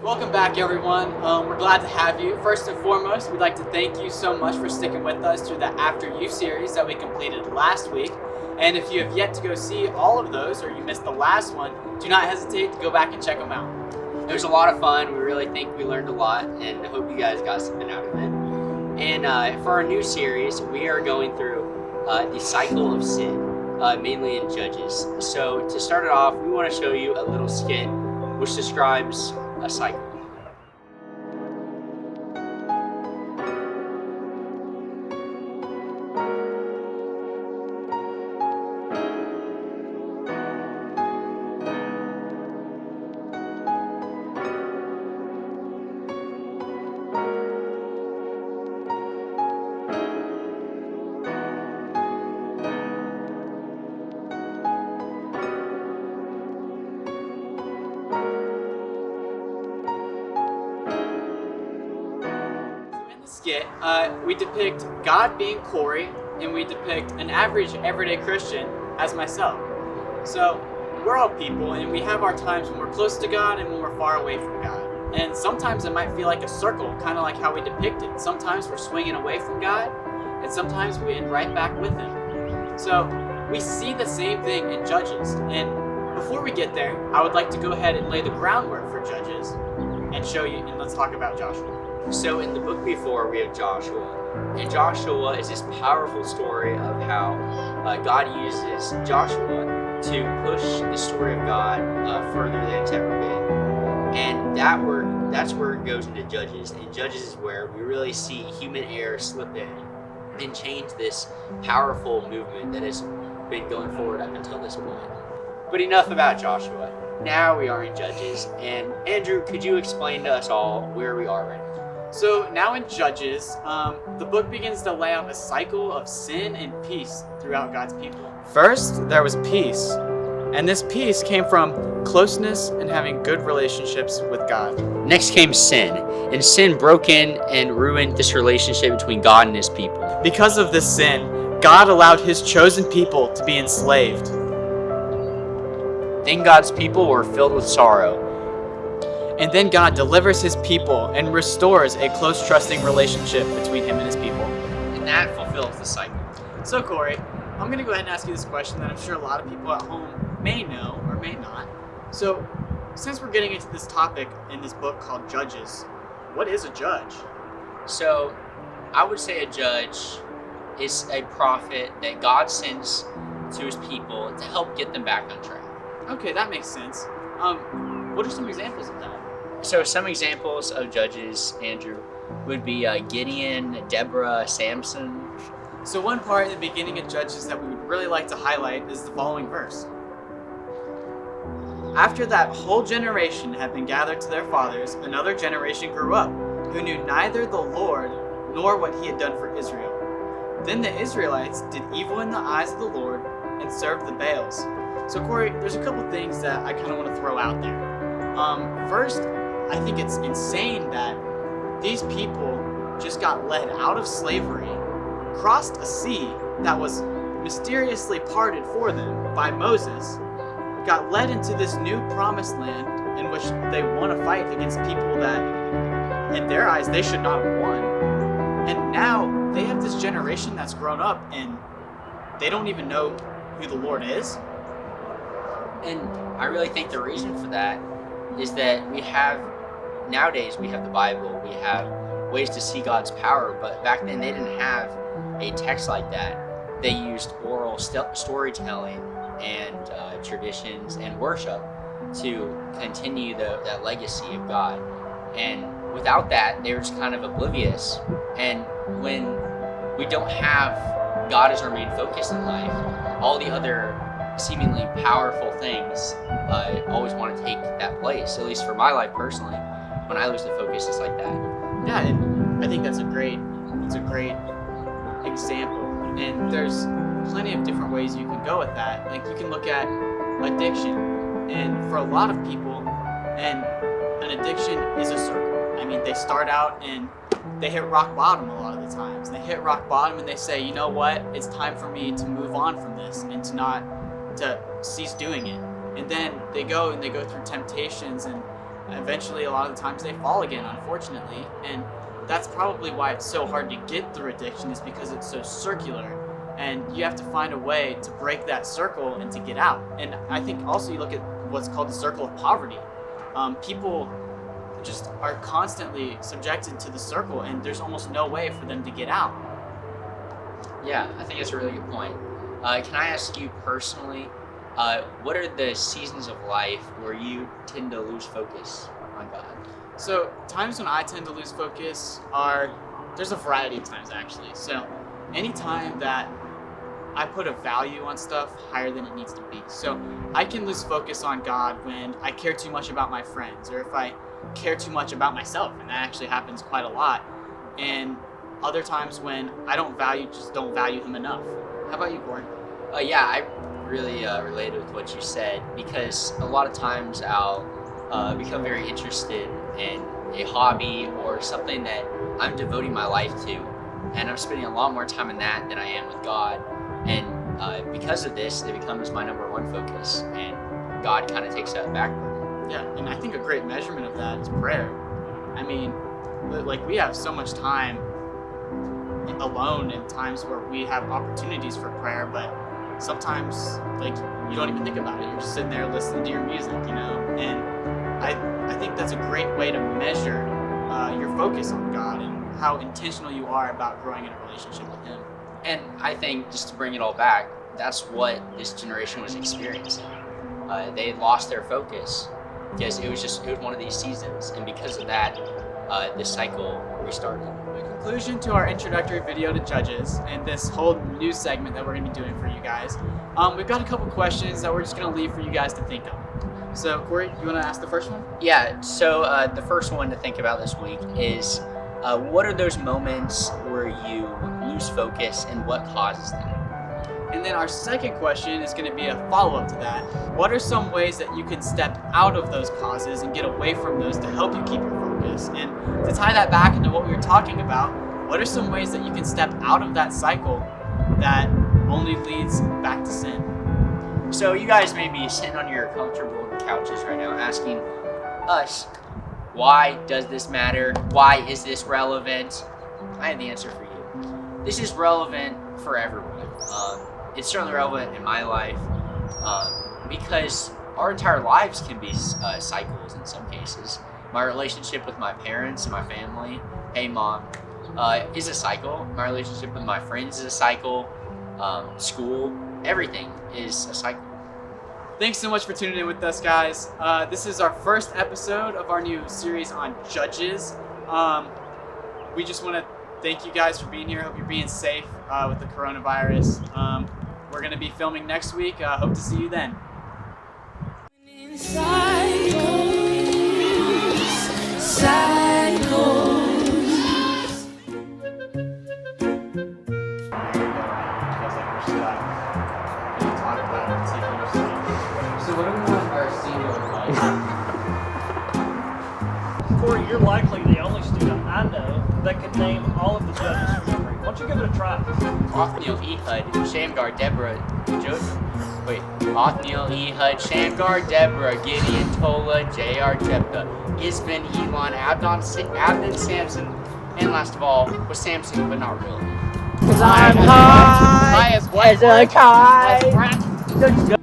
Welcome back, everyone. We're glad to have you. First and foremost, we'd like to thank you so much for sticking with us through the After You series that we completed last week. And if you have yet to go see all of those, or you missed the last one, do not hesitate to go back and check them out. It was a lot of fun. We really think we learned a lot, and I hope you guys got something out of it. And for our new series, we are going through the cycle of sin, mainly in Judges. So to start it off, we want to show you a little skit which describes a cycle. Skit, we depict God being Corey, and we depict an average everyday Christian as myself. So we're all people, and we have our times when we're close to God and when we're far away from God. And sometimes it might feel like a circle, kind of like how we depict it. Sometimes we're swinging away from God, and sometimes we end right back with Him. So we see the same thing in Judges. And before we get there, I would like to go ahead and lay the groundwork for Judges and show you, and let's talk about Joshua. So in the book before, we have Joshua. And Joshua is this powerful story of how God uses Joshua to push the story of God further than it's ever been. And that's where it goes into Judges. And Judges is where we really see human error slip in and change this powerful movement that has been going forward up until this point. But enough about Joshua. Now we are in Judges. And Andrew, could you explain to us all where we are right now? So now in Judges, the book begins to lay out a cycle of sin and peace throughout God's people. First, there was peace. And this peace came from closeness and having good relationships with God. Next came sin. And sin broke in and ruined this relationship between God and His people. Because of this sin, God allowed His chosen people to be enslaved. Then God's people were filled with sorrow. And then God delivers His people and restores a close, trusting relationship between Him and His people. And that fulfills the cycle. So Corey, I'm going to go ahead and ask you this question that I'm sure a lot of people at home may know or may not. So since we're getting into this topic in this book called Judges, what is a judge? So I would say a judge is a prophet that God sends to His people to help get them back on track. Okay, that makes sense. What are some examples of that? So some examples of judges, Andrew, would be Gideon, Deborah, Samson. So one part in the beginning of Judges that we would really like to highlight is the following verse. After that whole generation had been gathered to their fathers, another generation grew up, who knew neither the Lord nor what He had done for Israel. Then the Israelites did evil in the eyes of the Lord and served the Baals. So Corey, there's a couple things that I kind of want to throw out there. First, I think it's insane that these people just got led out of slavery, crossed a sea that was mysteriously parted for them by Moses, got led into this new promised land in which they want to fight against people that, in their eyes, they should not have won. And now they have this generation that's grown up and they don't even know who the Lord is. And I really think the reason for that is that nowadays we have the Bible, we have ways to see God's power, but back then they didn't have a text like that. They used oral storytelling and traditions and worship to continue that legacy of God. And without that, they were just kind of oblivious. And when we don't have God as our main focus in life, all the other seemingly powerful things always want to take that place. At least for my life personally, when I lose the focus, it's like that. Yeah, and I think that's a great example. And there's plenty of different ways you can go with that. Like you can look at addiction, and for a lot of people, an addiction is a circle. I mean, they start out and they hit rock bottom a lot of the of times. They hit rock bottom and they say, you know what, it's time for me to move on from this and to cease doing it. And then they go through temptations, and eventually a lot of the times they fall again, unfortunately. And that's probably why it's so hard to get through addiction, is because it's so circular, and you have to find a way to break that circle and to get out. And I think also you look at what's called the circle of poverty. People just are constantly subjected to the circle, and there's almost no way for them to get out. Yeah, I think that's a really good point. Can I ask you personally, what are the seasons of life where you tend to lose focus on God? So times when I tend to lose focus there's a variety of times actually. So anytime that I put a value on stuff higher than it needs to be. So I can lose focus on God when I care too much about my friends, or if I care too much about myself, and that actually happens quite a lot. And other times when I don't value him enough. How about you, Corey? Yeah, I really related with what you said, because a lot of times I'll become very interested in a hobby or something that I'm devoting my life to, and I'm spending a lot more time in that than I am with God. And because of this, it becomes my number one focus, and God kind of takes that back burner. Yeah, and I think a great measurement of that is prayer. I mean, like, we have so much time alone in times where we have opportunities for prayer, but sometimes, like, you don't even think about it. You're just sitting there listening to your music, you know? And I think that's a great way to measure your focus on God and how intentional you are about growing in a relationship with Him. And I think, just to bring it all back, that's what this generation was experiencing. They lost their focus because it was one of these seasons, and because of that, this cycle restarted. In conclusion to our introductory video to Judges and this whole new segment that we're going to be doing for you guys, we've got a couple questions that we're just going to leave for you guys to think of. So, Corey, you want to ask the first one? Yeah, so the first one to think about this week is, what are those moments where you lose focus, and what causes that? And then our second question is going to be a follow-up to that. What are some ways that you can step out of those causes and get away from those to help you keep your focus? And to tie that back into what we were talking about, what are some ways that you can step out of that cycle that only leads back to sin? So you guys may be sitting on your comfortable couches right now asking us, why does this matter? Why is this relevant? I have the answer for you. This is relevant for everyone. It's certainly relevant in my life because our entire lives can be cycles in some cases. My relationship with my parents and my family, hey mom, is a cycle. My relationship with my friends is a cycle. School, everything is a cycle. Thanks so much for tuning in with us, guys. This is our first episode of our new series on Judges. We just want to thank you guys for being here. Hope you're being safe with the coronavirus. We're going to be filming next week. Hope to see you then. So what do we want our scene to look like? Corey, you're likely the only student I know that could name all of the judges from memory. Why don't you give it a try? Othniel, Ehud, Shamgar, Deborah, Othniel, Ehud, Shamgar, Deborah, Gideon, Tola, J.R., Jephthah, Isban, Elon, Abdon, Samson, and last of all was Samson, but not really. Cause I'm high as a kite.